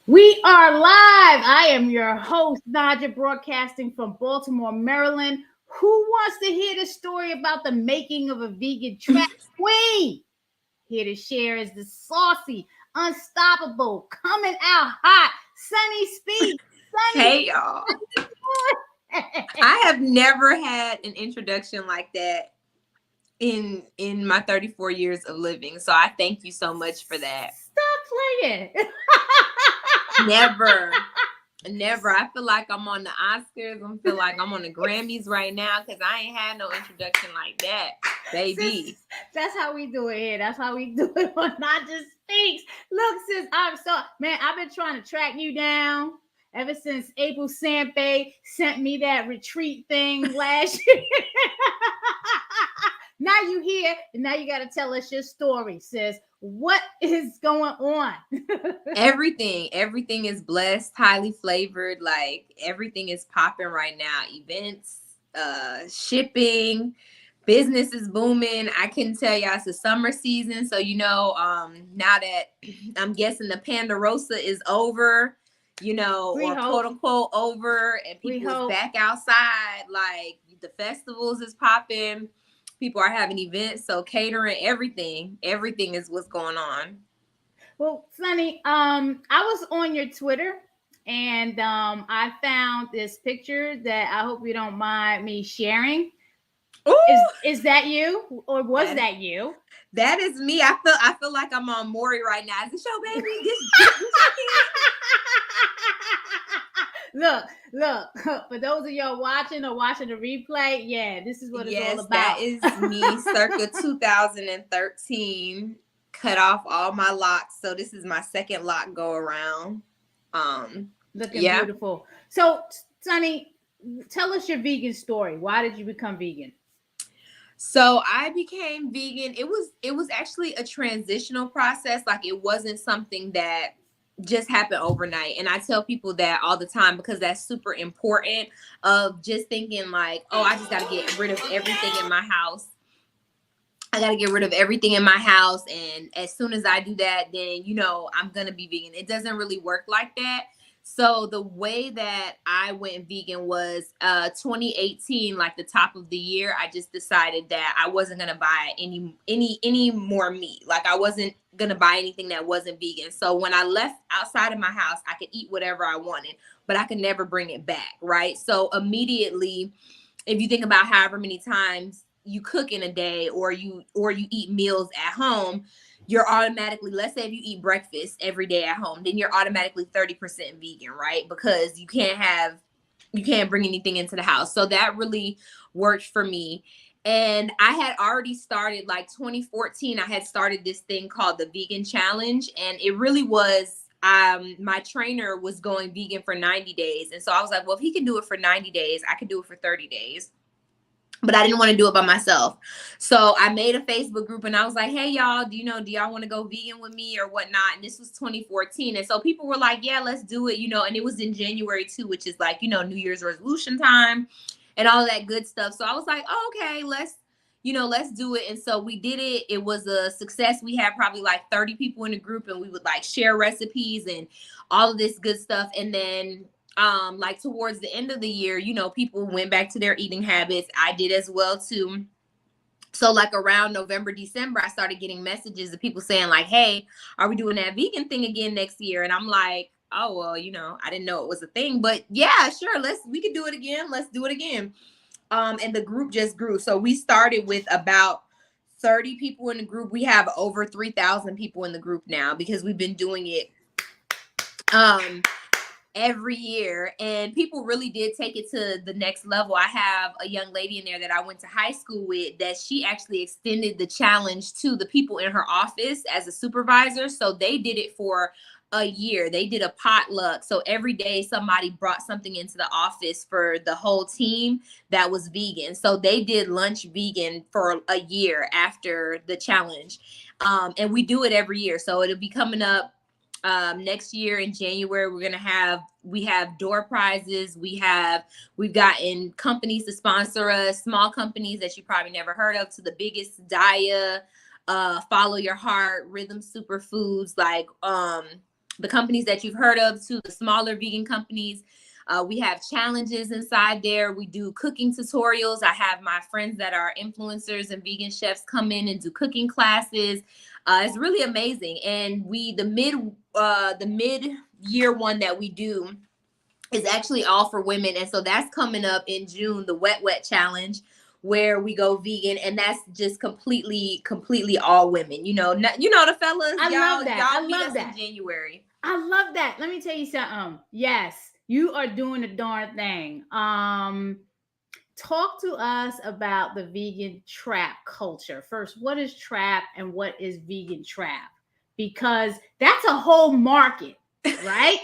We are live. I am your host, Naijha, broadcasting from Baltimore, Maryland. Who wants to hear the story about the making of a vegan trap queen? Here to share is the saucy, unstoppable, coming out hot, Sunni Speaks. Sunni, Hey y'all. I have never had an introduction like that in my 34 years of living. So I thank you so much for that. Stop playing. Never. I feel like I'm on the Oscars. I feel like I'm on the Grammys right now because I ain't had no introduction like that, baby. That's how we do it here. That's how we do it on Naijha Speaks. Look, sis, I've been trying to track you down ever since April Sampe sent me that retreat thing last year. Now you here, and now you got to tell us your story, sis. What is going on? Everything is blessed, highly flavored. Like everything is popping right now. Events, shipping, business is booming. I can tell y'all it's the summer season. So, now that I'm guessing the Pandarosa is over, or quote unquote over, and people is back outside, like the festivals is popping. People are having events, so catering, everything is what's going on. Well, Sunni, I was on your Twitter and I found this picture that I hope you don't mind me sharing. Is that you, or was that you? That is me. I feel like I'm on Maury right now. Is this your baby? Look. For those of y'all watching the replay, yeah, this is what it's all about. That is me, circa 2013. Cut off all my locks, so this is my second lock go around. Looking beautiful. So, Sunni, tell us your vegan story. Why did you become vegan? So I became vegan. It was actually a transitional process. Like it wasn't something that just happened overnight. And I tell people that all the time because that's super important, of just thinking like, oh, I just got to get rid of everything in my house. I got to get rid of everything in my house. And as soon as I do that, then, I'm going to be vegan. It doesn't really work like that. So the way that I went vegan was 2018, like the top of the year. I just decided that I wasn't going to buy any more meat. Like I wasn't going to buy anything that wasn't vegan. So when I left outside of my house, I could eat whatever I wanted, but I could never bring it back. Right. So immediately, if you think about however many times you cook in a day or you eat meals at home, you're automatically, let's say if you eat breakfast every day at home, then you're automatically 30% vegan, right? Because you can't bring anything into the house. So that really worked for me. And I had already started, like 2014, I had started this thing called the Vegan Challenge. And it really was, my trainer was going vegan for 90 days. And so I was like, well, if he can do it for 90 days, I can do it for 30 days. But I didn't want to do it by myself. So I made a Facebook group and I was like, hey, y'all, do y'all want to go vegan with me or whatnot? And this was 2014. And so people were like, yeah, let's do it, and it was in January too, which is like, New Year's resolution time and all of that good stuff. So I was like, oh, okay, let's do it. And so we did it. It was a success. We had probably like 30 people in the group and we would like share recipes and all of this good stuff. And then like towards the end of the year, people went back to their eating habits. I did as well too. So like around November, December, I started getting messages of people saying like, hey, are we doing that vegan thing again next year? And I'm like, oh, well, I didn't know it was a thing, but yeah, sure. We can do it again. Let's do it again. And the group just grew. So we started with about 30 people in the group. We have over 3,000 people in the group now because we've been doing it, every year, and people really did take it to the next level. I have a young lady in there that I went to high school with that she actually extended the challenge to the people in her office as a supervisor. So they did it for a year. They did a potluck. So every day somebody brought something into the office for the whole team that was vegan. So they did lunch vegan for a year after the challenge. And we do it every year. So it'll be coming up next year in January. We have door prizes. We've gotten companies to sponsor us, small companies that you probably never heard of, to the biggest, Dia, Follow Your Heart, Rhythm Superfoods, like the companies that you've heard of to the smaller vegan companies. We have challenges inside there. We do cooking tutorials. I have my friends that are influencers and vegan chefs come in and do cooking classes. It's really amazing. And the mid year one that we do is actually all for women. And so that's coming up in June, the Wet Challenge, where we go vegan, and that's just completely all women. You know the fellas. I love that. Y'all meet us in January. I love that. Let me tell you something. Yes, you are doing a darn thing. Talk to us about the vegan trap culture. First, what is trap and what is vegan trap? Because that's a whole market, right?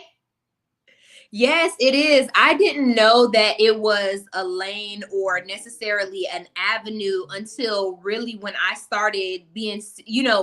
Yes, it is. I didn't know that it was a lane or necessarily an avenue until really when I started being,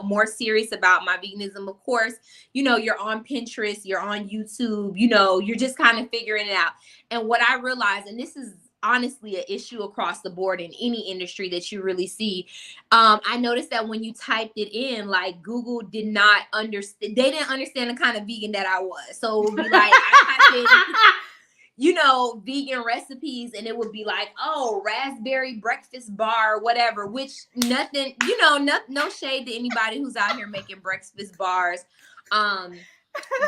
more serious about my veganism. Of course, you're on Pinterest, you're on YouTube, you're just kind of figuring it out. And what I realized, and this is honestly an issue across the board in any industry that you really see. I noticed that when you typed it in, like Google did not understand, they didn't understand the kind of vegan that I was. So it would be like, I typed in, vegan recipes, and it would be like, oh, raspberry breakfast bar, or whatever, which nothing, no shade to anybody who's out here making breakfast bars.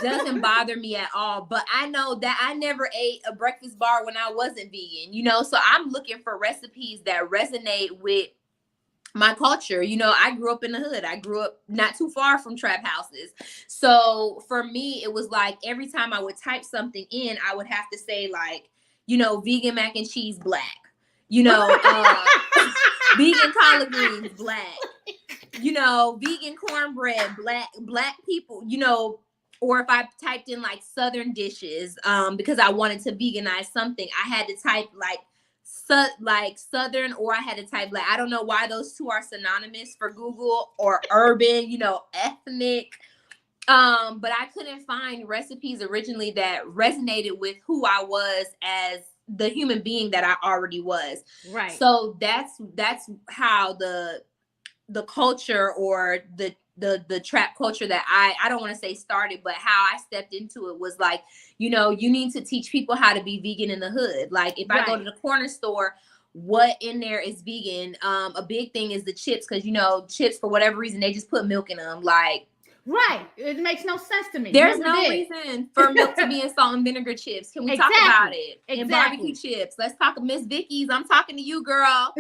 Doesn't bother me at all, but I know that I never ate a breakfast bar when I wasn't vegan, so I'm looking for recipes that resonate with my culture. I grew up in the hood. I grew up not too far from trap houses. So for me, it was like every time I would type something in, I would have to say like, vegan mac and cheese black, vegan collard greens black, vegan cornbread black people, or if I typed in like Southern dishes, because I wanted to veganize something, I had to type like Southern, or I had to type like, I don't know why those two are synonymous for Google, or urban, ethnic. But I couldn't find recipes originally that resonated with who I was as the human being that I already was. Right. So that's how the culture, or the trap culture that I don't want to say started, but how I stepped into it was like, you need to teach people how to be vegan in the hood. Like if I go to the corner store, what in there is vegan? A big thing is the chips, because chips, for whatever reason, they just put milk in them. Like, right, it makes no sense to me. There's no reason for milk to be in salt and vinegar chips. Can we talk about it? Exactly. And barbecue chips. Let's talk. Miss Vicky's, I'm talking to you, girl.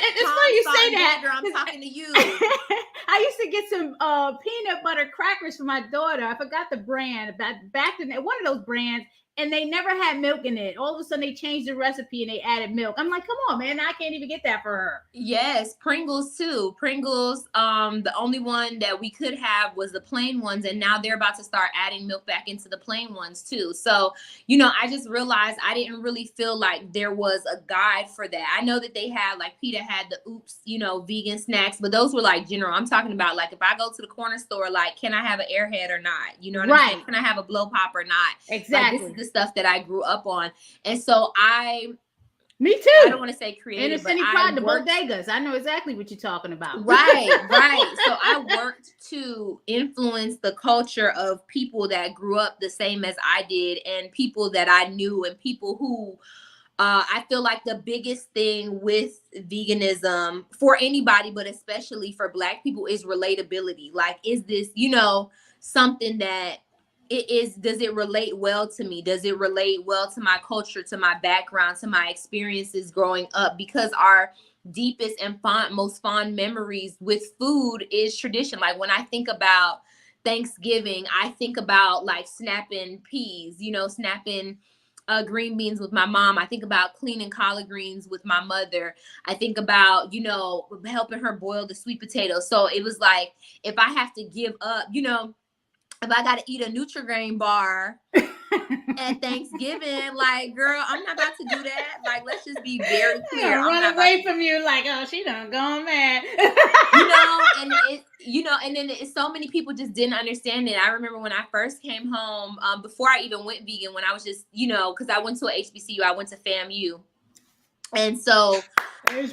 It's funny you say that. I'm talking to you. I used to get some peanut butter crackers for my daughter. I forgot the brand. Back in one of those brands, and they never had milk in it. All of a sudden, they changed the recipe and they added milk. I'm like, come on, man! I can't even get that for her. Yes, Pringles too. Pringles. The only one that we could have was the plain ones, and now they're about to start adding milk back into the plain ones too. So, I just realized I didn't really feel like there was a guide for that. I know that they had, like PETA had the Oops, vegan snacks, but those were like general. I'm talking about like if I go to the corner store, like, can I have an Airhead or not? You know what I'm saying? Can I have a blow pop or not? Exactly. Like, this is the stuff that I grew up on. And so me too. I don't want to say creative, but the bodegas. I know exactly what you're talking about. Right. So I worked to influence the culture of people that grew up the same as I did, and people that I knew, and people who I feel like the biggest thing with veganism for anybody, but especially for Black people, is relatability. Like, is this, something that does it relate well to me? Does it relate well to my culture, to my background, to my experiences growing up? Because our deepest and most fond memories with food is tradition. Like when I think about Thanksgiving, I think about like snapping peas, snapping green beans with my mom. I think about cleaning collard greens with my mother. I think about, helping her boil the sweet potatoes. So it was like, if I have to give up, if I got to eat a Nutri-Grain bar at Thanksgiving, like, girl, I'm not about to do that. Like, let's just be very clear. Run away from you like, oh, she done gone mad. And then so many people just didn't understand it. I remember when I first came home, before I even went vegan, when I was just, because I went to a HBCU, I went to FAMU. And so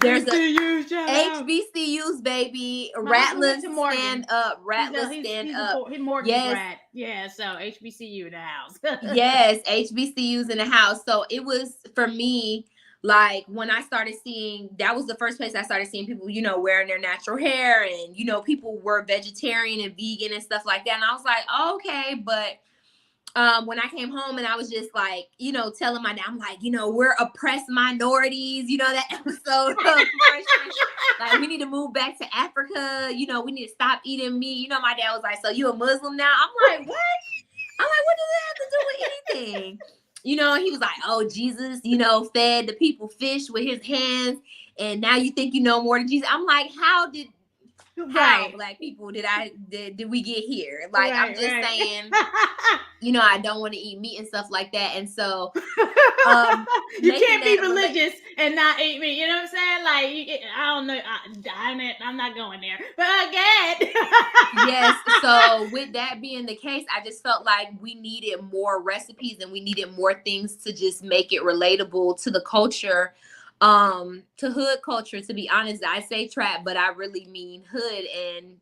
there's a HBCUs, shout out. HBCUs, baby. My husband went Rattlers to Morgan. stand up. Rattlers He's stand he's up. a Morgan Yes. grad. Yeah, so HBCU in the house. Yes, HBCUs in the house. So it was for me, like when I started seeing, that was the first place I started seeing people, you know, wearing their natural hair, and you know, people were vegetarian and vegan and stuff like that. And I was like, oh, okay, but when I came home and I was just like, you know, telling my dad, I'm like, you know, we're oppressed minorities, you know, that episode of like, we need to move back to Africa, you know, we need to stop eating meat. You know, my dad was like, so you a Muslim now? I'm like, what? I'm like, what does that have to do with anything? You know, he was like, oh, Jesus, you know, fed the people fish with his hands, and now you think you know more than Jesus. I'm like, how Black people did we get here? Like, I'm just saying, you know, I don't want to eat meat and stuff like that. And so you can't be religious and not eat meat. You know what I'm saying? Like, I don't know. I'm not going there. But again. Yes. So with that being the case, I just felt like we needed more recipes and we needed more things to just make it relatable to the culture. To hood culture, to be honest. I say trap, but I really mean hood, and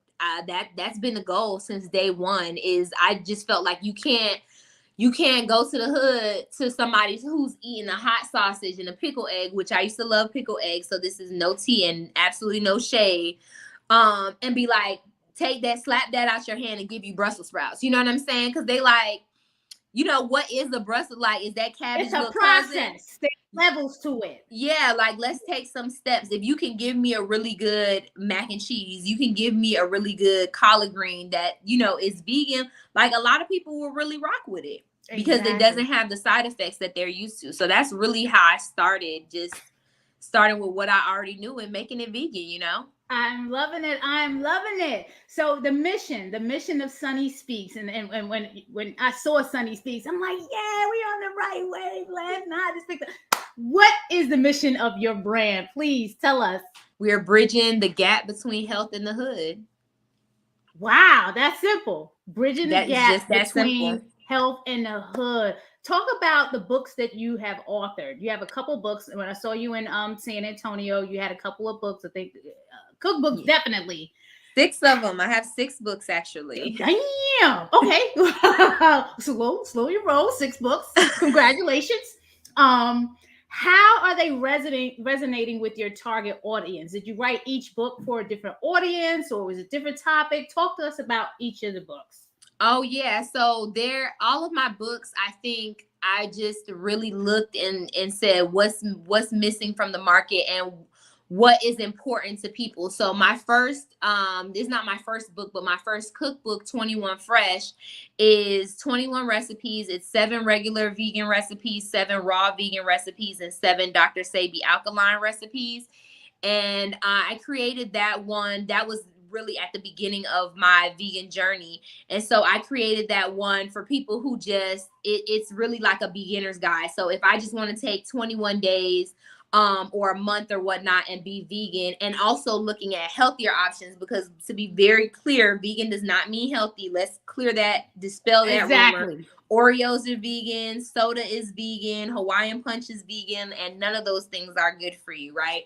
that's been the goal since day one. Is I just felt like you can't go to the hood to somebody who's eating a hot sausage and a pickle egg, which I used to love pickle eggs, so this is no tea and absolutely no shade, and be like, take that, slap that out your hand and give you Brussels sprouts. You know what I'm saying? Because they like, you know, what is the Brussels, like, is that cabbage? It's a process. There's levels to it. Yeah, like, let's take some steps. If you can give me a really good mac and cheese, you can give me a really good collard green that, you know, is vegan, like, a lot of people will really rock with it because it doesn't have the side effects that they're used to. So that's really how I started, just starting with what I already knew and making it vegan, you know? I'm loving it. I'm loving it. So the mission of Sunni Speaks, and when I saw Sunni Speaks, I'm like, yeah, we on the right way. Let's not just what is the mission of your brand? Please tell us. We're bridging the gap between health and the hood. Wow, that's simple. Bridging the gap between simple. Health and the hood. Talk about the books that you have authored. You have a couple books. When I saw you in San Antonio, you had a couple of books. I think cookbooks, definitely. 6 of them. I have 6 books actually. Damn. Okay. slow your roll. 6 books. Congratulations. How are they resonating with your target audience? Did you write each book for a different audience, or was it a different topic? Talk to us about each of the books. Oh yeah, so all of my books, I think I just really looked and said what's missing from the market and what is important to people. So my first, this is not my first book, but my first cookbook, 21 Fresh, is 21 recipes. It's 7 regular vegan recipes, 7 raw vegan recipes, and 7 Dr. Sebi alkaline recipes. And I created that one. That was really at the beginning of my vegan journey. And so I created that one for people who just, it's really like a beginner's guide. So if I just want to take 21 days or a month or whatnot and be vegan, and also looking at healthier options, because to be very clear, vegan does not mean healthy. Let's clear that, dispel that rumor. Oreos are vegan, soda is vegan, Hawaiian Punch is vegan, and none of those things are good for you, right?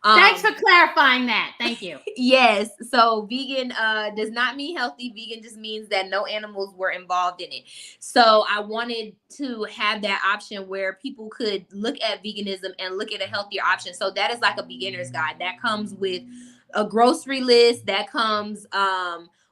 Thanks for clarifying that. Thank you. Yes. So vegan does not mean healthy. Vegan just means that no animals were involved in it. So I wanted to have that option where people could look at veganism and look at a healthier option. So that is like a beginner's guide. That comes with a grocery list. That comes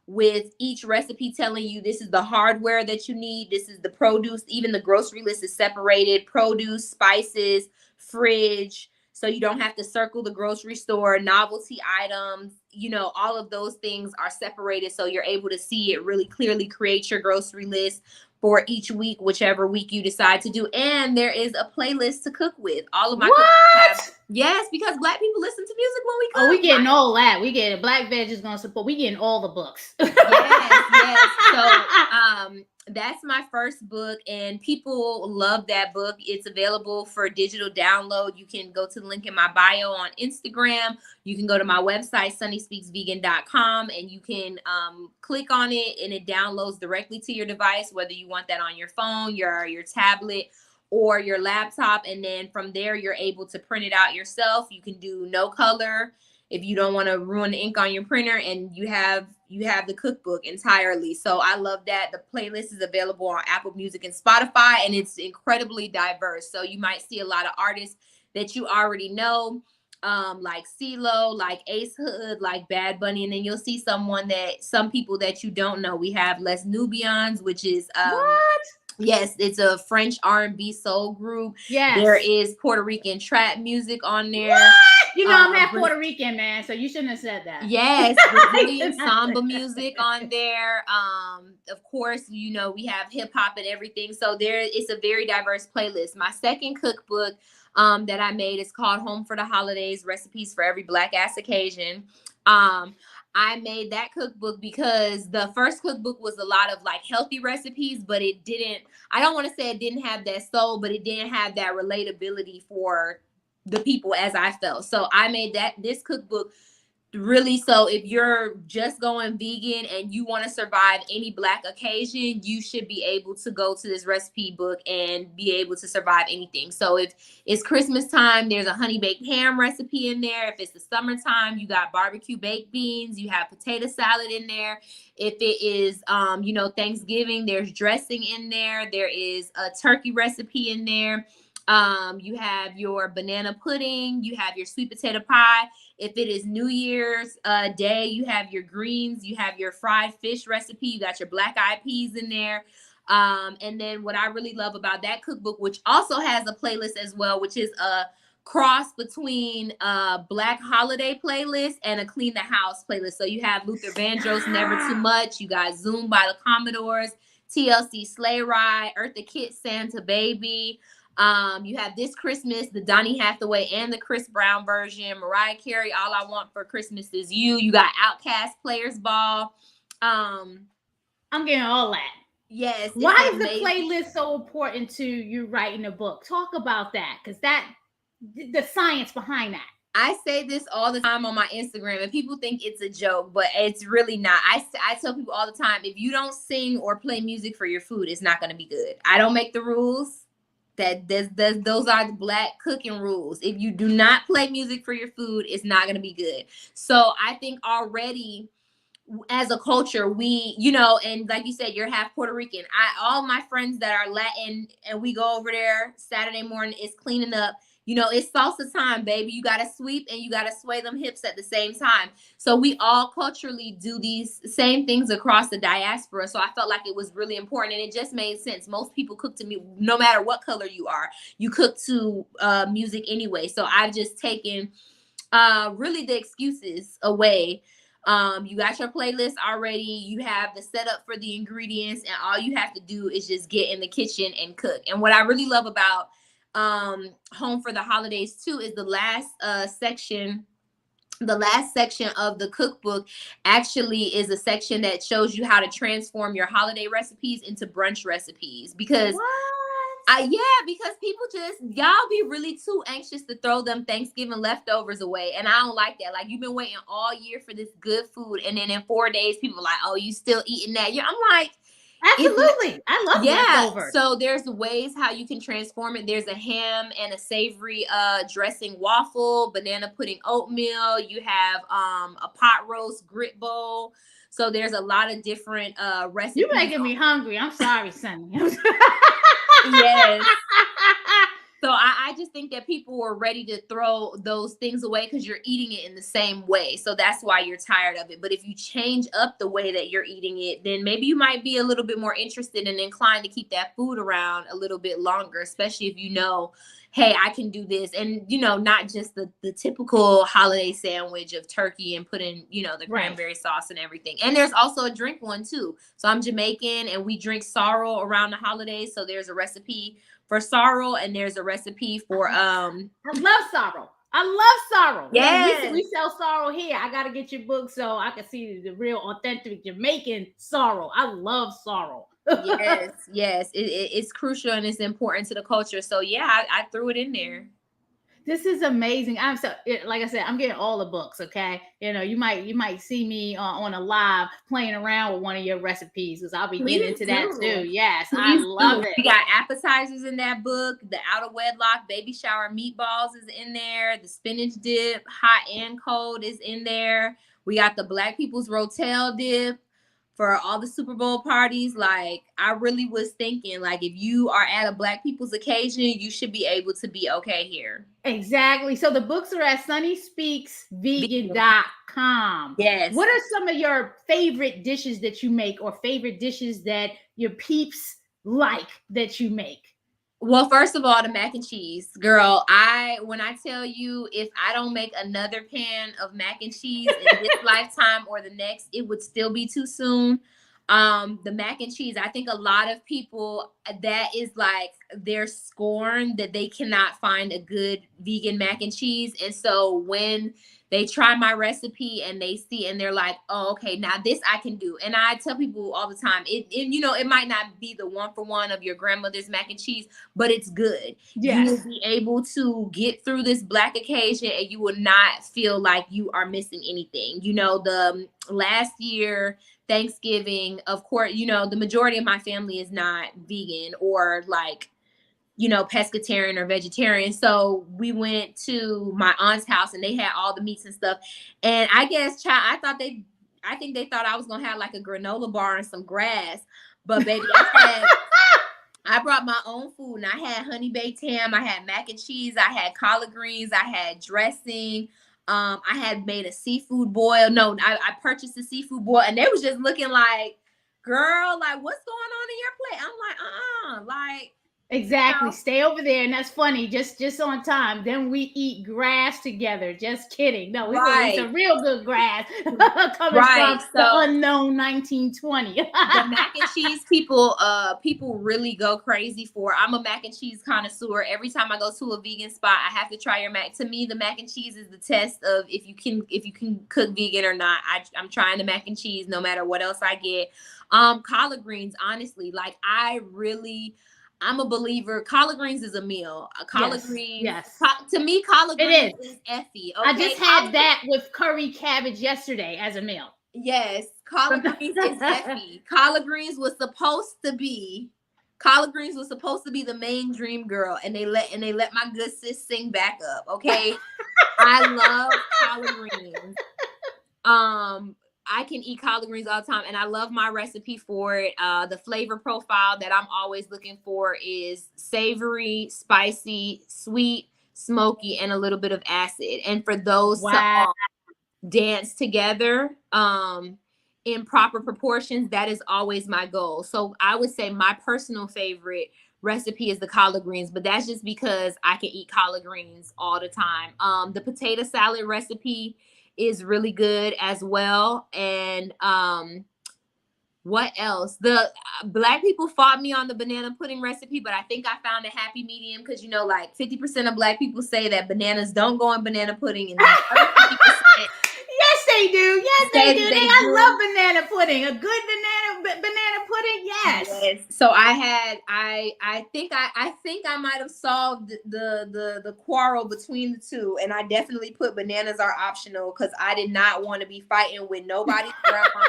with each recipe telling you this is the hardware that you need. This is the produce. Even the grocery list is separated: produce, spices, fridge. So you don't have to circle the grocery store, novelty items, you know, all of those things are separated. So you're able to see it really clearly, create your grocery list for each week, whichever week you decide to do. And there is a playlist to cook with. All of my cooks have, yes, because Black people listen to music when we cook. Oh, we getting all that. We get Black Veg is going to support. We getting all the books. Yes. So that's my first book, and people love that book. It's available for digital download. You can go to the link in my bio on Instagram. You can go to my website, sunnispeaksvegan.com, and you can click on it, and it downloads directly to your device, whether you want that on your phone, your tablet, or your laptop, and then from there you're able to print it out yourself. You can do no color if you don't want to ruin the ink on your printer, and you have the cookbook entirely. So I love that. The playlist is available on Apple Music and Spotify, and it's incredibly diverse. So you might see a lot of artists that you already know, like CeeLo, like Ace Hood, like Bad Bunny, and then you'll see some people that you don't know. We have Les Nubians, which is What? yes, it's a French R&B soul group. Yes. There is Puerto Rican trap music on there. What? You know, I'm half Puerto Rican, man, so you shouldn't have said that. Yes, Brazilian samba music on there. Of course, you know, we have hip hop and everything. So it's a very diverse playlist. My second cookbook that I made is called Home for the Holidays: Recipes for Every Black Ass Occasion. I made that cookbook because the first cookbook was a lot of like healthy recipes, but I don't want to say it didn't have that soul, but it didn't have that relatability for the people as I felt. So I made this cookbook really, so if you're just going vegan and you want to survive any Black occasion, you should be able to go to this recipe book and be able to survive anything. So if it's Christmas time, there's a honey baked ham recipe in there. If it's the summertime, you got barbecue baked beans, you have potato salad in there. If it is Thanksgiving, there's dressing in there. There is a turkey recipe in there. You have your banana pudding, you have your sweet potato pie. If it is New Year's Day, you have your greens, you have your fried fish recipe, you got your black eyed peas in there. And then what I really love about that cookbook, which also has a playlist as well, which is a cross between a Black holiday playlist and a clean the house playlist. So you have Luther Vandross' Never Too Much, you got Zoom by the Commodores, TLC Sleigh Ride, Eartha Kitt, Santa Baby. You have this Christmas, the Donny Hathaway and the Chris Brown version, Mariah Carey, All I Want for Christmas Is You. You got Outkast Players Ball. I'm getting all that. Yes. Why is the playlist so important to you writing a book? Talk about that, because the science behind that. I say this all the time on my Instagram, and people think it's a joke, but it's really not. I tell people all the time, if you don't sing or play music for your food, it's not going to be good. I don't make the rules. Those are the Black cooking rules. If you do not play music for your food, it's not going to be good. So I think already as a culture, we, and like you said, you're half Puerto Rican. All my friends that are Latin, and we go over there Saturday morning, it's cleaning up. It's salsa time, baby. You got to sweep and you got to sway them hips at the same time. So we all culturally do these same things across the diaspora. So I felt like it was really important, and it just made sense. Most people cook to me, no matter what color you are, you cook to music anyway. So I've just taken really the excuses away. You got your playlist already. You have the setup for the ingredients, and all you have to do is just get in the kitchen and cook. And what I really love about Home for the Holidays too is the last section of the cookbook actually is a section that shows you how to transform your holiday recipes into brunch recipes, because because people y'all be really too anxious to throw them Thanksgiving leftovers away, and I don't like that. Like, you've been waiting all year for this good food, and then in 4 days people are like, oh, you still eating that? I'm like, absolutely. I love leftovers. So there's ways how you can transform it. There's a ham and a savory dressing waffle, banana pudding oatmeal. You have a pot roast grit bowl. So there's a lot of different recipes. You're making me hungry. I'm sorry, Sunny. Yes. So I just think that people were ready to throw those things away because you're eating it in the same way. So that's why you're tired of it. But if you change up the way that you're eating it, then maybe you might be a little bit more interested and inclined to keep that food around a little bit longer, especially if hey, I can do this. And, not just the typical holiday sandwich of turkey and putting, the cranberry sauce and everything. And there's also a drink one too. So I'm Jamaican, and we drink sorrel around the holidays. So there's a recipe for sorrel, and there's a recipe for I love sorrel. Yeah, we sell sorrel here. I gotta get your book so I can see the real authentic Jamaican sorrel. I love sorrel. yes, it's crucial and it's important to the culture. So yeah, I threw it in there. This is amazing. I'm so, like I said, I'm getting all the books. Okay, you might see me on a live playing around with one of your recipes because I'll be getting Please into that do. too. Yes, I Please love do. it. We got appetizers in that book. The out of wedlock baby shower meatballs is in there. The spinach dip, hot and cold, is in there. We got the Black People's Rotel dip for all the Super Bowl parties. Like, I really was thinking, like, if you are at a Black people's occasion, you should be able to be okay here. Exactly. So the books are at sunnyspeaksvegan.com. Yes. What are some of your favorite dishes that you make, or favorite dishes that your peeps like that you make? Well, first of all, the mac and cheese, girl. When I tell you, if I don't make another pan of mac and cheese in this lifetime or the next, it would still be too soon. The mac and cheese, I think a lot of people, that is like their scorn, that they cannot find a good vegan mac and cheese. And so when they try my recipe and they see and they're like, oh, okay, now this I can do. And I tell people all the time, it might not be the one for one of your grandmother's mac and cheese, but it's good. Yes. You will be able to get through this Black occasion and you will not feel like you are missing anything. The last year, Thanksgiving, of course, the majority of my family is not vegan or like, pescatarian or vegetarian. So we went to my aunt's house and they had all the meats and stuff. And I guess, child, I think they thought I was gonna have like a granola bar and some grass. But baby, I brought my own food and I had honey baked ham, I had mac and cheese, I had collard greens, I had dressing. I had made a seafood boil. No, I purchased a seafood boil and they was just looking like, girl, like, what's going on in your plate? I'm like, like, Exactly. Stay over there. And that's funny. Just on time. Then we eat grass together. Just kidding. No, we're gonna eat some real good grass coming from the unknown 1920. The mac and cheese people really go crazy for. I'm a mac and cheese connoisseur. Every time I go to a vegan spot, I have to try your mac. To me, the mac and cheese is the test of if you can cook vegan or not. I'm trying the mac and cheese no matter what else I get. Collard greens, honestly, like I'm a believer. Collard greens is a meal. Collard greens. Yes. To me, collard greens is effy. Okay? I just had that with curry cabbage yesterday as a meal. Yes. Collard greens is effy. Collard greens was supposed to be the main dream girl. And they let my good sis sing back up. Okay. I love collard greens. I can eat collard greens all the time, and I love my recipe for it. The flavor profile that I'm always looking for is savory, spicy, sweet, smoky, and a little bit of acid. And for those to all dance together in proper proportions, that is always my goal. So I would say my personal favorite recipe is the collard greens, but that's just because I can eat collard greens all the time. The potato salad recipe is really good as well. And what else? The Black people fought me on the banana pudding recipe, but I think I found a happy medium because like 50% of Black people say that bananas don't go in banana pudding, and yes, they do. Yes, they do. I love banana pudding. A good banana pudding. Yes. So I think I might have solved the quarrel between the two, and I definitely put bananas are optional because I did not want to be fighting with nobody's grandma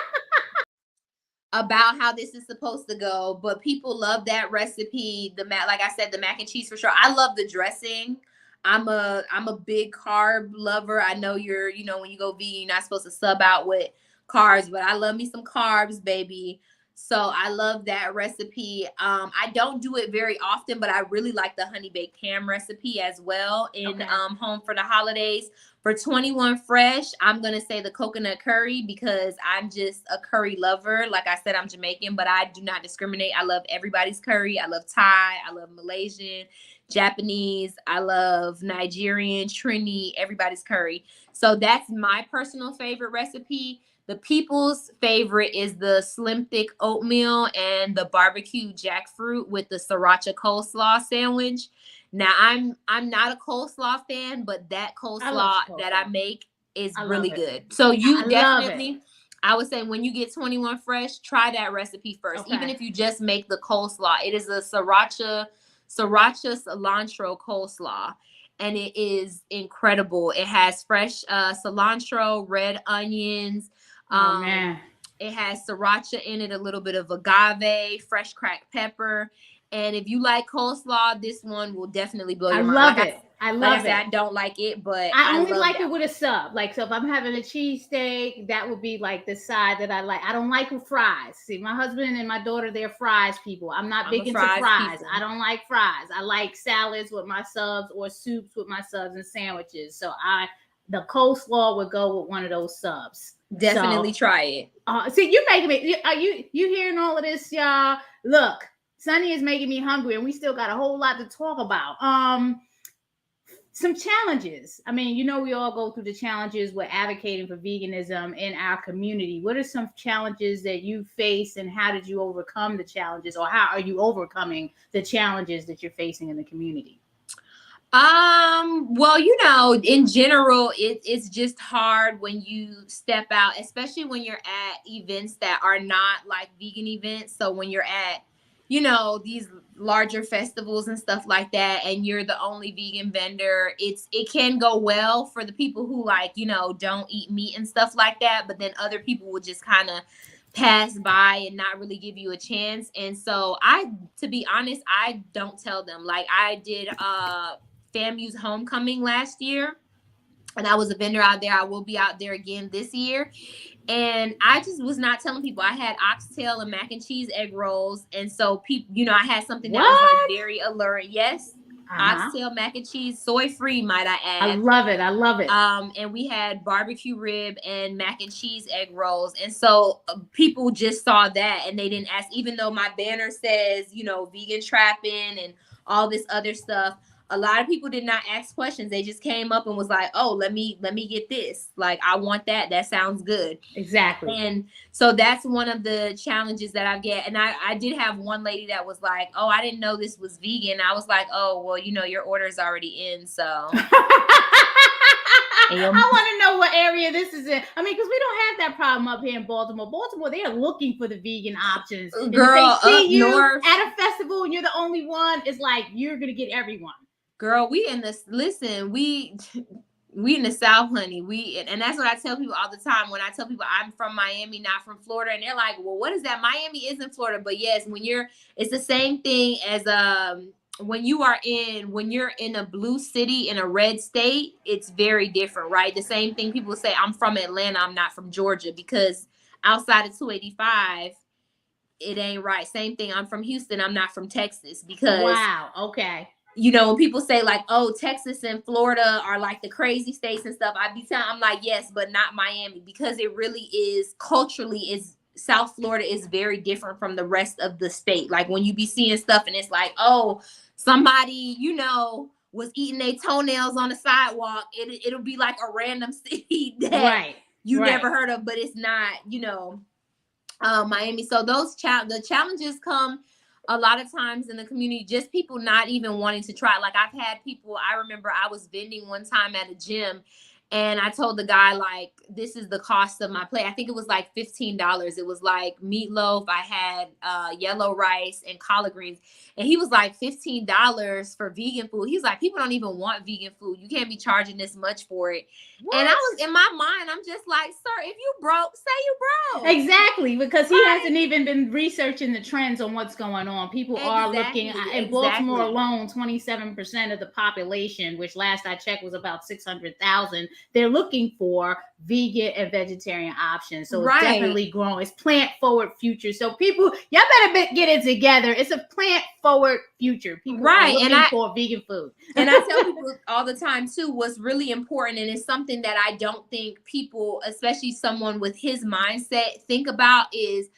about how this is supposed to go. But people love that recipe. Like I said, the mac and cheese for sure. I love the dressing. I'm a big carb lover. I know when you go vegan, you're not supposed to sub out with carbs, but I love me some carbs, baby. So I love that recipe. I don't do it very often, but I really like the honey baked ham recipe as well in home for the holidays. For 21 Fresh, I'm going to say the coconut curry because I'm just a curry lover. Like I said, I'm Jamaican, but I do not discriminate. I love everybody's curry. I love Thai. I love Malaysian, Japanese. I love Nigerian, Trini, everybody's curry. So that's my personal favorite recipe. The people's favorite is the slim thick oatmeal and the barbecue jackfruit with the Sriracha coleslaw sandwich. Now I'm not a coleslaw fan, but that coleslaw that I make is really good. So you definitely, I would say when you get 21 Fresh, try that recipe first. Even if you just make the coleslaw, it is a Sriracha cilantro coleslaw. and it is incredible. It has fresh cilantro, red onions. Oh man. It has sriracha in it, a little bit of agave, fresh cracked pepper. And if you like coleslaw, this one will definitely blow I your mind. love it. I love it. I don't like it, but I only love like that it with a sub. Like, so if I'm having a cheesesteak, that would be like the side that I like. I don't like with fries. See, my husband and my daughter, they're fries people. I'm not big into fries. I don't like fries. I like salads with my subs or soups with my subs and sandwiches. So the coleslaw would go with one of those subs. Definitely try it. See, you're making me. Are you hearing all of this, y'all? Look, Sunny is making me hungry, and we still got a whole lot to talk about. Some challenges. I mean, we all go through the challenges with advocating for veganism in our community. What are some challenges that you face, and how did you overcome the challenges, or how are you overcoming the challenges that you're facing in the community? Well, in general, it's just hard when you step out, especially when you're at events that are not like vegan events. So when you're at these larger festivals and stuff like that, and you're the only vegan vendor, it can go well for the people who don't eat meat and stuff like that, but then other people will just kind of pass by and not really give you a chance. And so to be honest, I don't tell them. Like, I did FAMU's homecoming last year, and I was a vendor out there. I will be out there again this year. And I just was not telling people. I had oxtail and mac and cheese egg rolls. And so people, I had something that was like very alert. Yes. Oxtail, mac and cheese, soy free, might I add. I love it. I love it. And we had barbecue rib and mac and cheese egg rolls. And so people just saw that, and they didn't ask, even though my banner says, vegan Trappin and all this other stuff. A lot of people did not ask questions. They just came up and was like, "Oh, let me get this. Like, I want that. That sounds good." Exactly. And so that's one of the challenges that I get. And I did have one lady that was like, "Oh, I didn't know this was vegan." I was like, "Oh, well, your order is already in, so." I want to know what area this is in. I mean, because we don't have that problem up here in Baltimore. Baltimore, they are looking for the vegan options. And girl, if they see you north at a festival and you're the only one, it's like you're gonna get everyone. Girl, we in the South, honey. And that's what I tell people all the time. When I tell people I'm from Miami, not from Florida, and they're like, "Well, what is that?" Miami isn't Florida, but yes, it's the same thing as when you're in a blue city in a red state, it's very different, right? The same thing people say, "I'm from Atlanta, I'm not from Georgia," because outside of 285, it ain't right. Same thing, I'm from Houston, I'm not from Texas, because wow, okay. When people say like, "Oh, Texas and Florida are like the crazy states and stuff," I'm like, yes, but not Miami, because it really is culturally South Florida is very different from the rest of the state. Like, when you be seeing stuff and it's like, oh, somebody, was eating their toenails on the sidewalk. It'll be like a random city that you never heard of, but it's not, Miami. So the challenges come a lot of times in the community, just people not even wanting to try. Like, I've had people, I remember I was vending one time at a gym, and I told the guy, like, this is the cost of my plate. I think it was like $15. It was like meatloaf. I had yellow rice and collard greens. And he was like, $15 for vegan food. He's like, people don't even want vegan food. You can't be charging this much for it. What? And I was, in my mind, I'm just like, sir, if you broke, say you broke. Exactly, because he hasn't even been researching the trends on what's going on. People are looking, in Baltimore alone, 27% of the population, which last I checked was about 600,000, they're looking for vegan and vegetarian options. So it's definitely growing. It's plant-forward future. So people, y'all better get it together. It's a plant-forward future. People are looking for vegan food. And I tell people all the time, too, what's really important, and it's something that I don't think people, especially someone with his mindset, think about, is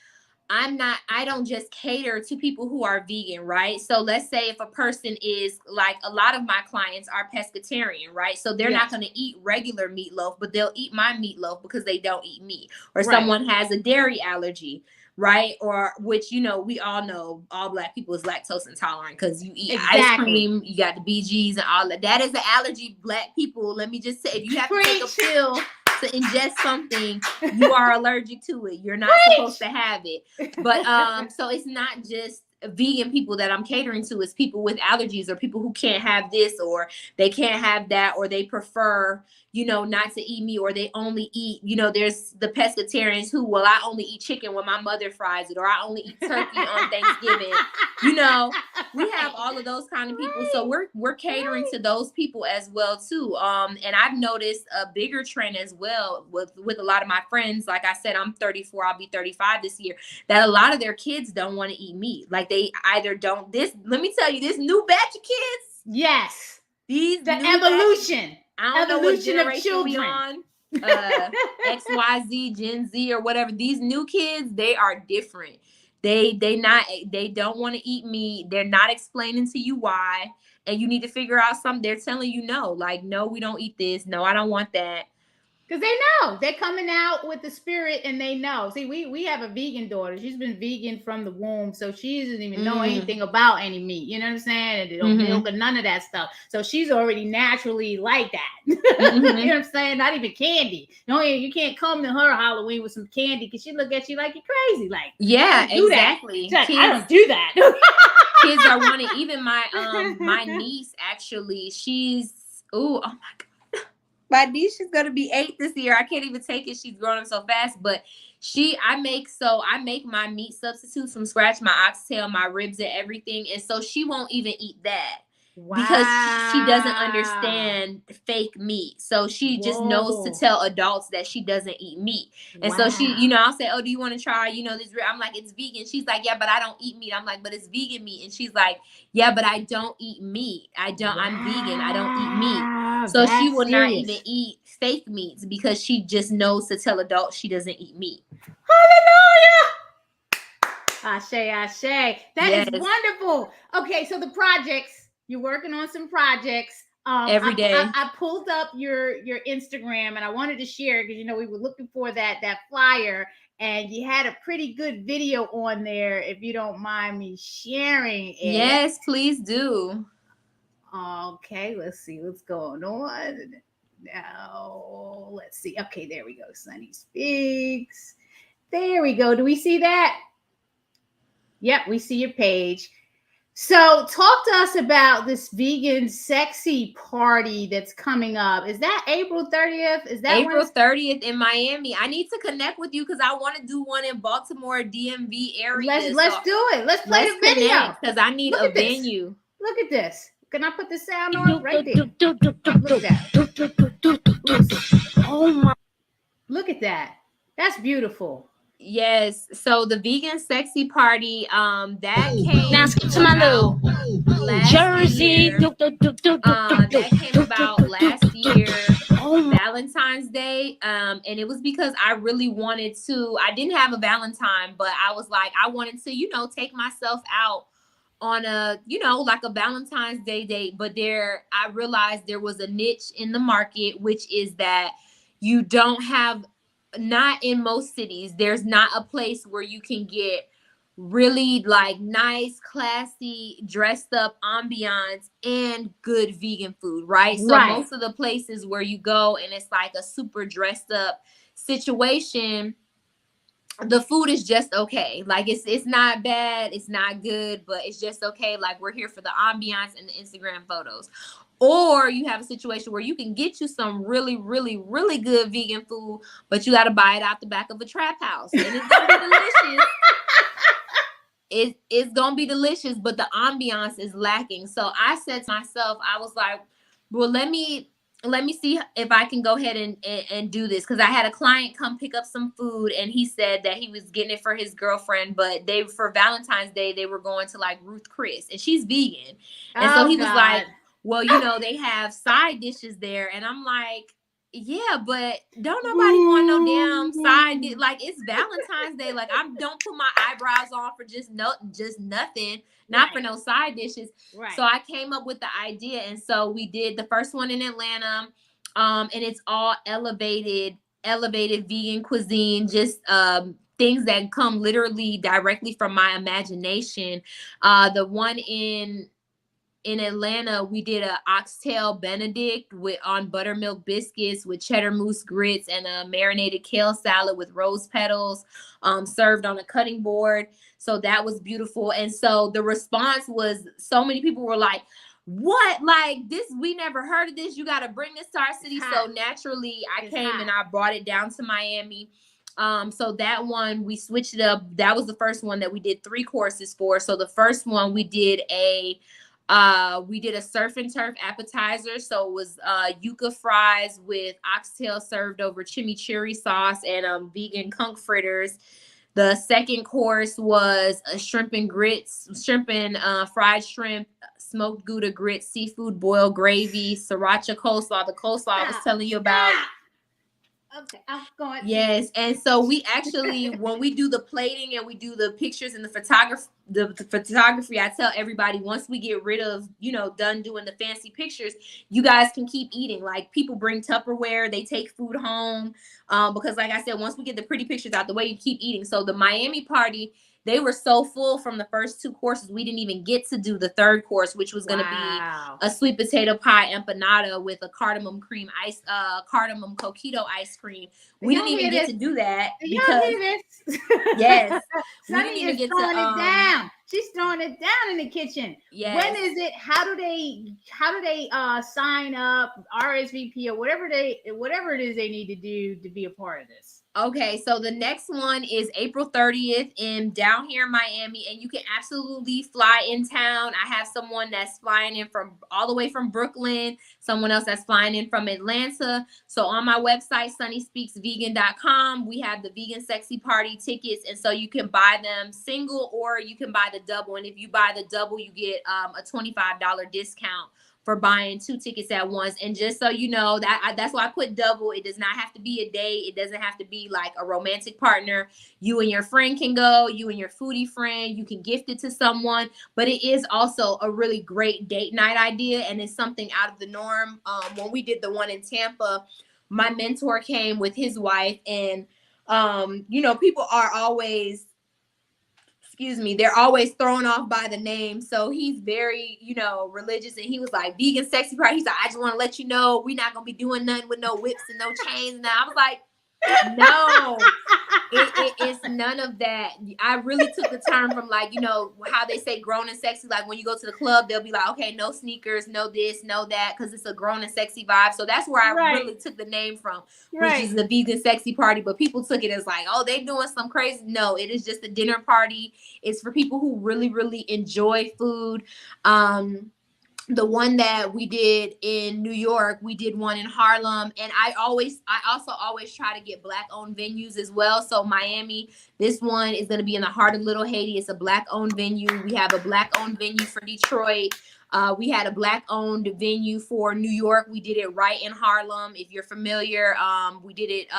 I don't just cater to people who are vegan, right? So let's say if a person is, like, a lot of my clients are pescatarian, right? So they're not going to eat regular meatloaf, but they'll eat my meatloaf because they don't eat meat. Or someone has a dairy allergy, right? Or, which, we all know all Black people is lactose intolerant because you eat ice cream, you got the BGs and all that. That is an allergy, Black people. Let me just say, if you have to take a pill to ingest something, you are allergic to it. You're not supposed to have it. But so it's not just vegan people that I'm catering to is people with allergies or people who can't have this or they can't have that, or they prefer, you know, not to eat meat, or they only eat, you know, there's the pescatarians who, well, I only eat chicken when my mother fries it, or I only eat turkey on Thanksgiving. You know, we have all of those kind of people. So we're catering to those people as well too. And I've noticed a bigger trend as well with a lot of my friends. Like I said, I'm 34, I'll be 35 this year, that a lot of their kids don't want to eat meat. Like they either don't, let me tell you, this new batch of kids. Yes. The evolution. I don't know what generation of we children. on. XYZ, Gen Z, or whatever. These new kids, they are different. They don't want to eat meat. They're not explaining to you why. And you need to figure out something. They're telling you no. Like, no, we don't eat this. No, I don't want that. Because they know. They're coming out with the spirit and they know. See, we have a vegan daughter. She's been vegan from the womb. So she doesn't even know anything about any meat. You know what I'm saying? And milk and none of that stuff. So she's already naturally like that. You know what I'm saying? Not even candy. No, you can't come to her Halloween with some candy because she look at you like you're crazy. Like, yeah, exactly. Like, I don't do that. Kids are wanting, even my niece, actually, she's, oh my God. My niece is gonna be 8 this year. I can't even take it. She's growing up so fast. But I make my meat substitutes from scratch, my oxtail, my ribs, and everything. And so she won't even eat that. Wow. Because she doesn't understand fake meat. So she just knows to tell adults that she doesn't eat meat. And so she, you know, I'll say, oh, do you want to try, you know, this? I'm like, it's vegan. She's like, yeah, but I don't eat meat. I'm like, but it's vegan meat. And she's like, yeah, but I don't eat meat. I'm vegan. I don't eat meat. So she will not even eat fake meats because she just knows to tell adults she doesn't eat meat. Hallelujah. Ashe. That is wonderful. Okay, so the projects. You're working on some projects. Every day. I pulled up your Instagram and I wanted to share because, you know, we were looking for that flyer and you had a pretty good video on there. If you don't mind me sharing it. Yes, please do. Okay, let's see what's going on. Now, let's see. Okay, there we go. Sunni Speaks. There we go. Do we see that? Yep, we see your page. So talk to us about this vegan sexy party that's coming up. Is that April 30th? Is that April 30th in Miami? I need to connect with you because I want to do one in Baltimore DMV area. Let's do it. Let's play the video. Because I need a venue. Look at this. Can I put the sound on right there? Look at that. Oh my. Look at that. That's beautiful. Yes, so the vegan sexy party that came now skip to my little Jersey. That came about last year, Valentine's Day, and it was because I really wanted to. I didn't have a Valentine, but I was like, I wanted to, you know, take myself out on a, you know, like a Valentine's Day date. But I realized there was a niche in the market, which is that you don't have. Not in most cities, there's not a place where you can get really like nice, classy, dressed up ambiance and good vegan food, right? So most of the places where you go and it's like a super dressed up situation, the food is just okay. Like it's not bad, it's not good, but it's just okay. Like we're here for the ambiance and the Instagram photos. Or you have a situation where you can get you some really, really, really good vegan food, but you got to buy it out the back of a trap house. And it's going to be delicious. It's going to be delicious, but the ambiance is lacking. So I said to myself, I was like, well, let me see if I can go ahead and do this. Because I had a client come pick up some food and he said that he was getting it for his girlfriend, but for Valentine's Day, they were going to like Ruth Chris and she's vegan. And so he was like, well, you know, they have side dishes there. And I'm like, yeah, but don't nobody want no damn side dish. Like, it's Valentine's Day. Like, don't put my eyebrows on for just nothing, not for no side dishes. Right. So I came up with the idea. And so we did the first one in Atlanta. And it's all elevated vegan cuisine, just things that come literally directly from my imagination. The one in in Atlanta, we did a oxtail Benedict on buttermilk biscuits with cheddar mousse grits and a marinated kale salad with rose petals, served on a cutting board. So that was beautiful. And so the response was, so many people were like, what, like this, we never heard of this, you got to bring this to our city. So naturally I came and I brought it down to Miami. So that one, we switched it up. That was the first one that we did 3 courses for. So the first one we did a surf and turf appetizer. So it was yuca fries with oxtail served over chimichurri sauce and vegan conch fritters. The second course was a shrimp and fried shrimp, smoked Gouda grits, seafood boil gravy, Sriracha coleslaw. The coleslaw I was telling you about. Okay, I'm going. Yes, and so we actually, when we do the plating and we do the pictures and the photography, I tell everybody, once we get rid of, done doing the fancy pictures, you guys can keep eating. Like, people bring Tupperware, they take food home, because like I said, once we get the pretty pictures out the way, you keep eating. So the Miami party, they were so full from the first 2 courses, we didn't even get to do the third course, which was going to be a sweet potato pie empanada with a cardamom coquito ice cream. We didn't even get to do that because yes, Sunni is throwing it down. She's throwing it down in the kitchen. Yes. When is it? How do they sign up, RSVP, or whatever it is they need to do to be a part of this? Okay, so the next one is April 30th down here in Miami, and you can absolutely fly in town. I have someone that's flying in from all the way from Brooklyn, someone else that's flying in from Atlanta. So on my website, sunnyspeaksvegan.com, we have the Vegan Sexy Party tickets, and so you can buy them single or you can buy the double. And if you buy the double, you get a $25 discount for buying 2 tickets at once. And just so you know, that's why I put double. It does not have to be a date. It doesn't have to be like a romantic partner. You and your friend can go, you and your foodie friend, you can gift it to someone, but it is also a really great date night idea, and it's something out of the norm. When we did the one in Tampa, my mentor came with his wife, and people are always, they're always thrown off by the name. So he's very, religious. And he was like, vegan sexy party. He's like, I just want to let you know, we're not going to be doing nothing with no whips and no chains. And I was like, no, it's none of that. I really took the term from, like, how they say grown and sexy. Like, when you go to the club, they'll be like, okay, no sneakers, no this, no that, because it's a grown and sexy vibe. So that's where I really took the name from, which is the vegan sexy party. But people took it as like, oh, they doing some crazy. No, it is just a dinner party. It's for people who really, really enjoy food. The one that we did in New York, we did one in Harlem, and I also always try to get Black-owned venues as well. So Miami, this one is going to be in the heart of Little Haiti. It's a Black-owned venue. We have a Black-owned venue for Detroit. We had a Black-owned venue for New York. We did it right in Harlem. If you're familiar, we did it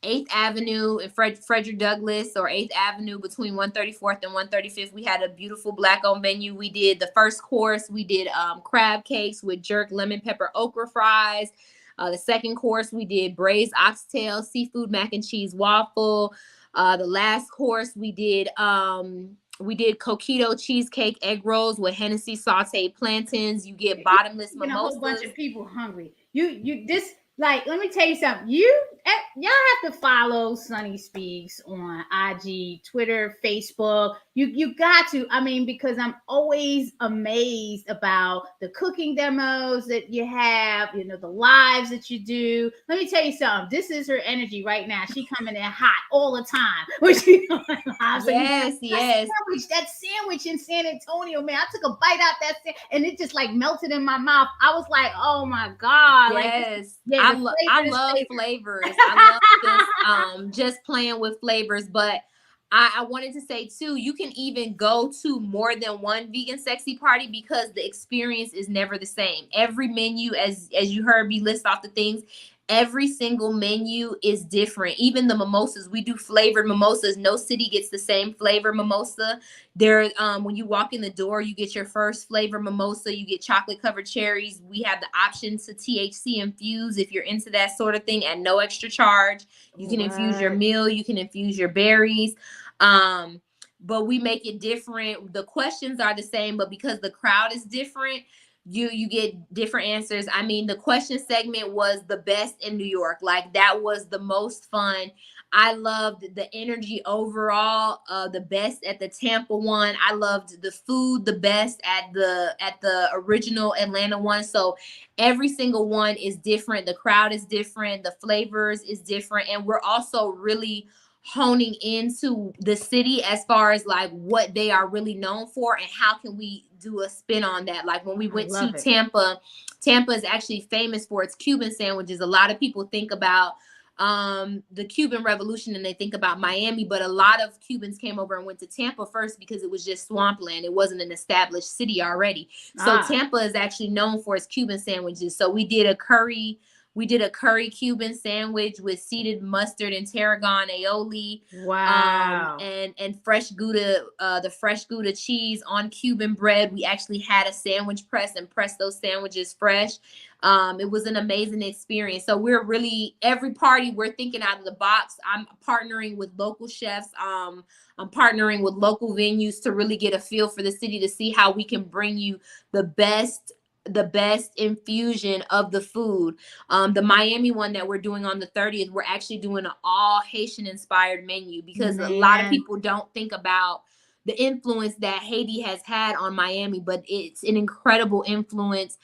8th Avenue in Frederick Douglass, or 8th Avenue between 134th and 135th. We had a beautiful Black-owned venue. We did the first course. We did crab cakes with jerk lemon pepper okra fries. The second course, we did braised oxtail, seafood mac and cheese waffle. The last course, we did coquito cheesecake egg rolls with Hennessy sauteed plantains. You get bottomless mimosas. A whole bunch of people hungry. Like, let me tell you something. Y'all have to follow Sunni Speaks on IG, Twitter, Facebook. You got to. I mean, because I'm always amazed about the cooking demos that you have, the lives that you do. Let me tell you something. This is her energy right now. She coming in hot all the time. When she on live. So yes. That sandwich in San Antonio, man. I took a bite out that sandwich and it just like melted in my mouth. I was like, oh my God. Yes. I love flavors. I love just playing with flavors. But I wanted to say too, you can even go to more than one vegan sexy party because the experience is never the same. Every menu, as you heard me list off the things, every single menu is different. Even the mimosas, we do flavored mimosas. No city gets the same flavor mimosa. There, when you walk in the door, you get your first flavor mimosa. You get chocolate covered cherries. We have the option to THC infuse if you're into that sort of thing at no extra charge. You can infuse your meal. You can infuse your berries. but we make it different. The questions are the same, but because the crowd is different, you get different answers. I mean, the question segment was the best in New York. Like, that was the most fun. I loved the energy overall. The best at the Tampa one. I loved the food the best at the original Atlanta one. So every single one is different. The crowd is different. The flavors is different, and we're also really honing into the city as far as like what they are really known for and how can we do a spin on that. Like when we went to Tampa is actually famous for its Cuban sandwiches. A lot of people think about the Cuban Revolution and they think about Miami, but a lot of Cubans came over and went to Tampa first because it was just swampland. It wasn't an established city already. So Tampa is actually known for its Cuban sandwiches. So we did a curry Cuban sandwich with seeded mustard and tarragon aioli. Wow. And fresh Gouda, the fresh Gouda cheese on Cuban bread. We actually had a sandwich press and pressed those sandwiches fresh. It was an amazing experience. So we're really, every party, we're thinking out of the box. I'm partnering with local chefs. I'm partnering with local venues to really get a feel for the city, to see how we can bring you the best infusion of the food. The Miami one that we're doing on the 30th, we're actually doing an all Haitian inspired menu because a lot of people don't think about the influence that Haiti has had on Miami, but it's an incredible influence.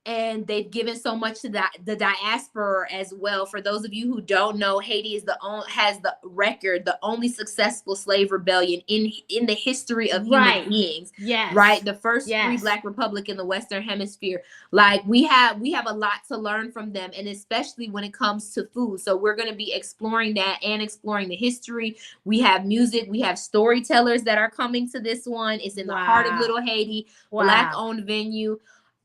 And they've given so much to the diaspora as well. For those of you who don't know, Haiti is has the record, the only successful slave rebellion in the history of human beings. Yes. Right. The first free Black republic in the Western Hemisphere. Like we have a lot to learn from them, and especially when it comes to food. So we're going to be exploring that and exploring the history. We have music. We have storytellers that are coming to this one. It's in the heart of Little Haiti, Black-owned venue.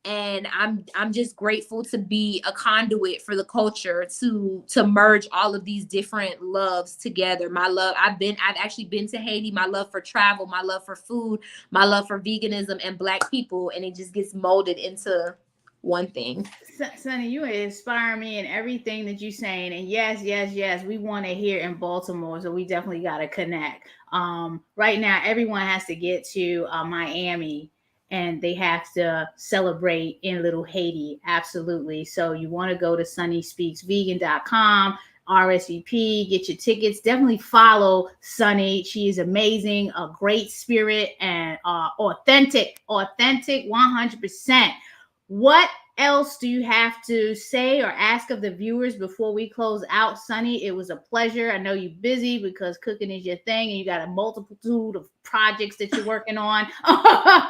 And I'm just grateful to be a conduit for the culture to merge all of these different loves together. I've actually been to Haiti. My love for travel, my love for food, my love for veganism and Black people, and it just gets molded into one thing. Sunny, you inspire me in everything that you're saying. And yes, we want to hear in Baltimore, so we definitely got to connect. Right now, everyone has to get to Miami, and they have to celebrate in Little Haiti. Absolutely. So you want to go to sunnyspeaksvegan.com, RSVP, get your tickets. Definitely follow Sunny. She is amazing, a great spirit, and authentic, 100%. What else do you have to say or ask of the viewers before we close out? Sunny, it was a pleasure. I know you're busy because cooking is your thing and you got a multitude of projects that you're working on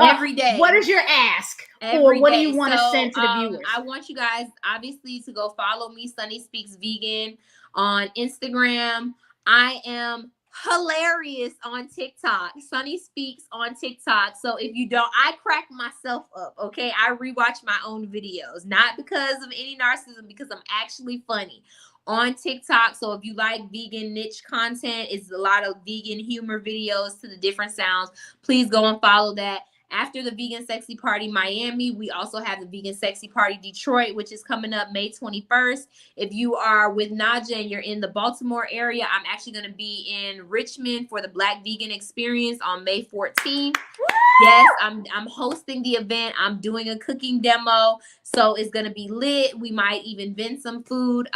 every day. What is your ask? Or what do you want to send to the viewers? I want you guys obviously to go follow me, Sunni Speaks Vegan, on Instagram. I am hilarious on TikTok. Sunni Speaks on TikTok. So if you don't, I crack myself up. Okay, I rewatch my own videos, not because of any narcissism, because I'm actually funny on TikTok. So if you like vegan niche content, it's a lot of vegan humor videos to the different sounds. Please go and follow that. After the Vegan Sexy Party Miami, we also have the Vegan Sexy Party Detroit, which is coming up May 21st. If you are with Naijha and you're in the Baltimore area, I'm actually going to be in Richmond for the Black Vegan Experience on May 14th. Woo! Yes, I'm hosting the event. I'm doing a cooking demo, so it's going to be lit. We might even vend some food.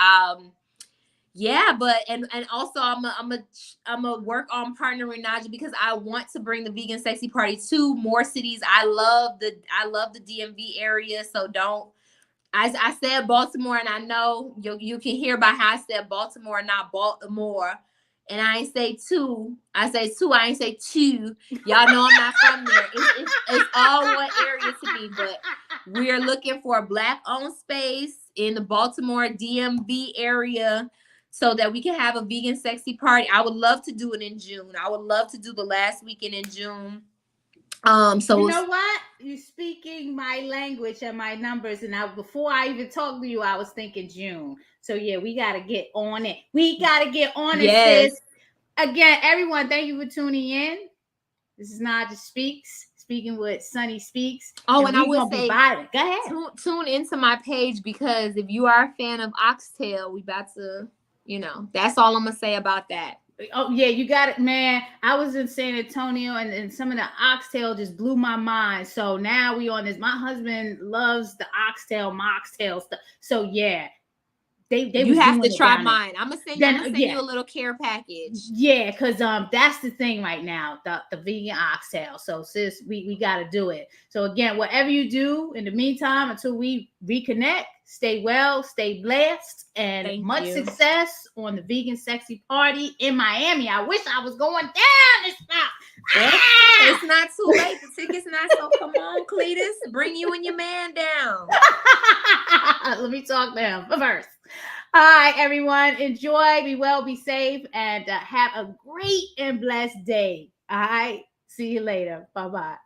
Yeah, but and also I'm a work on partnering Naijha because I want to bring the Vegan Sexy Party to more cities. I love the DMV area, so don't. I said Baltimore, and I know you can hear by how I said Baltimore, not Baltimore. And I ain't say two. I say two. I ain't say two. Y'all know I'm not from there. It's all one area to me. But we're looking for a Black-owned space in the Baltimore DMV area, so that we can have a Vegan Sexy Party. I would love to do it in June. I would love to do the last weekend in June. So you know what? You're speaking my language and my numbers. And before I even talked to you, I was thinking June. So yeah, we got to get on it. Yes. Sis. Again, everyone, thank you for tuning in. This is Naijha Speaks, speaking with Sunni Speaks. Oh, and I will say, go ahead. Tune into my page, because if you are a fan of Oxtail, we about to, that's all I'm going to say about that. Oh yeah, you got it, man. I was in San Antonio, and some of the oxtail just blew my mind. So now we on this. My husband loves the oxtail, moxtail stuff. So yeah, they You was have doing to it try down there. mine. I'm gonna send Yeah, you a little care package. yeah, because that's the thing right now, the vegan oxtail. So sis, we got to do it. So again, whatever you do in the meantime, until we reconnect, stay well, stay blessed, and Thank much you. success on the vegan sexy party in Miami. I wish I was going down this time. It's not too late. The ticket's not, so come on, Cletus, bring you and your man down. Let me talk to him first. All right, everyone. Enjoy, be well, be safe, and have a great and blessed day. All right. See you later. Bye-bye.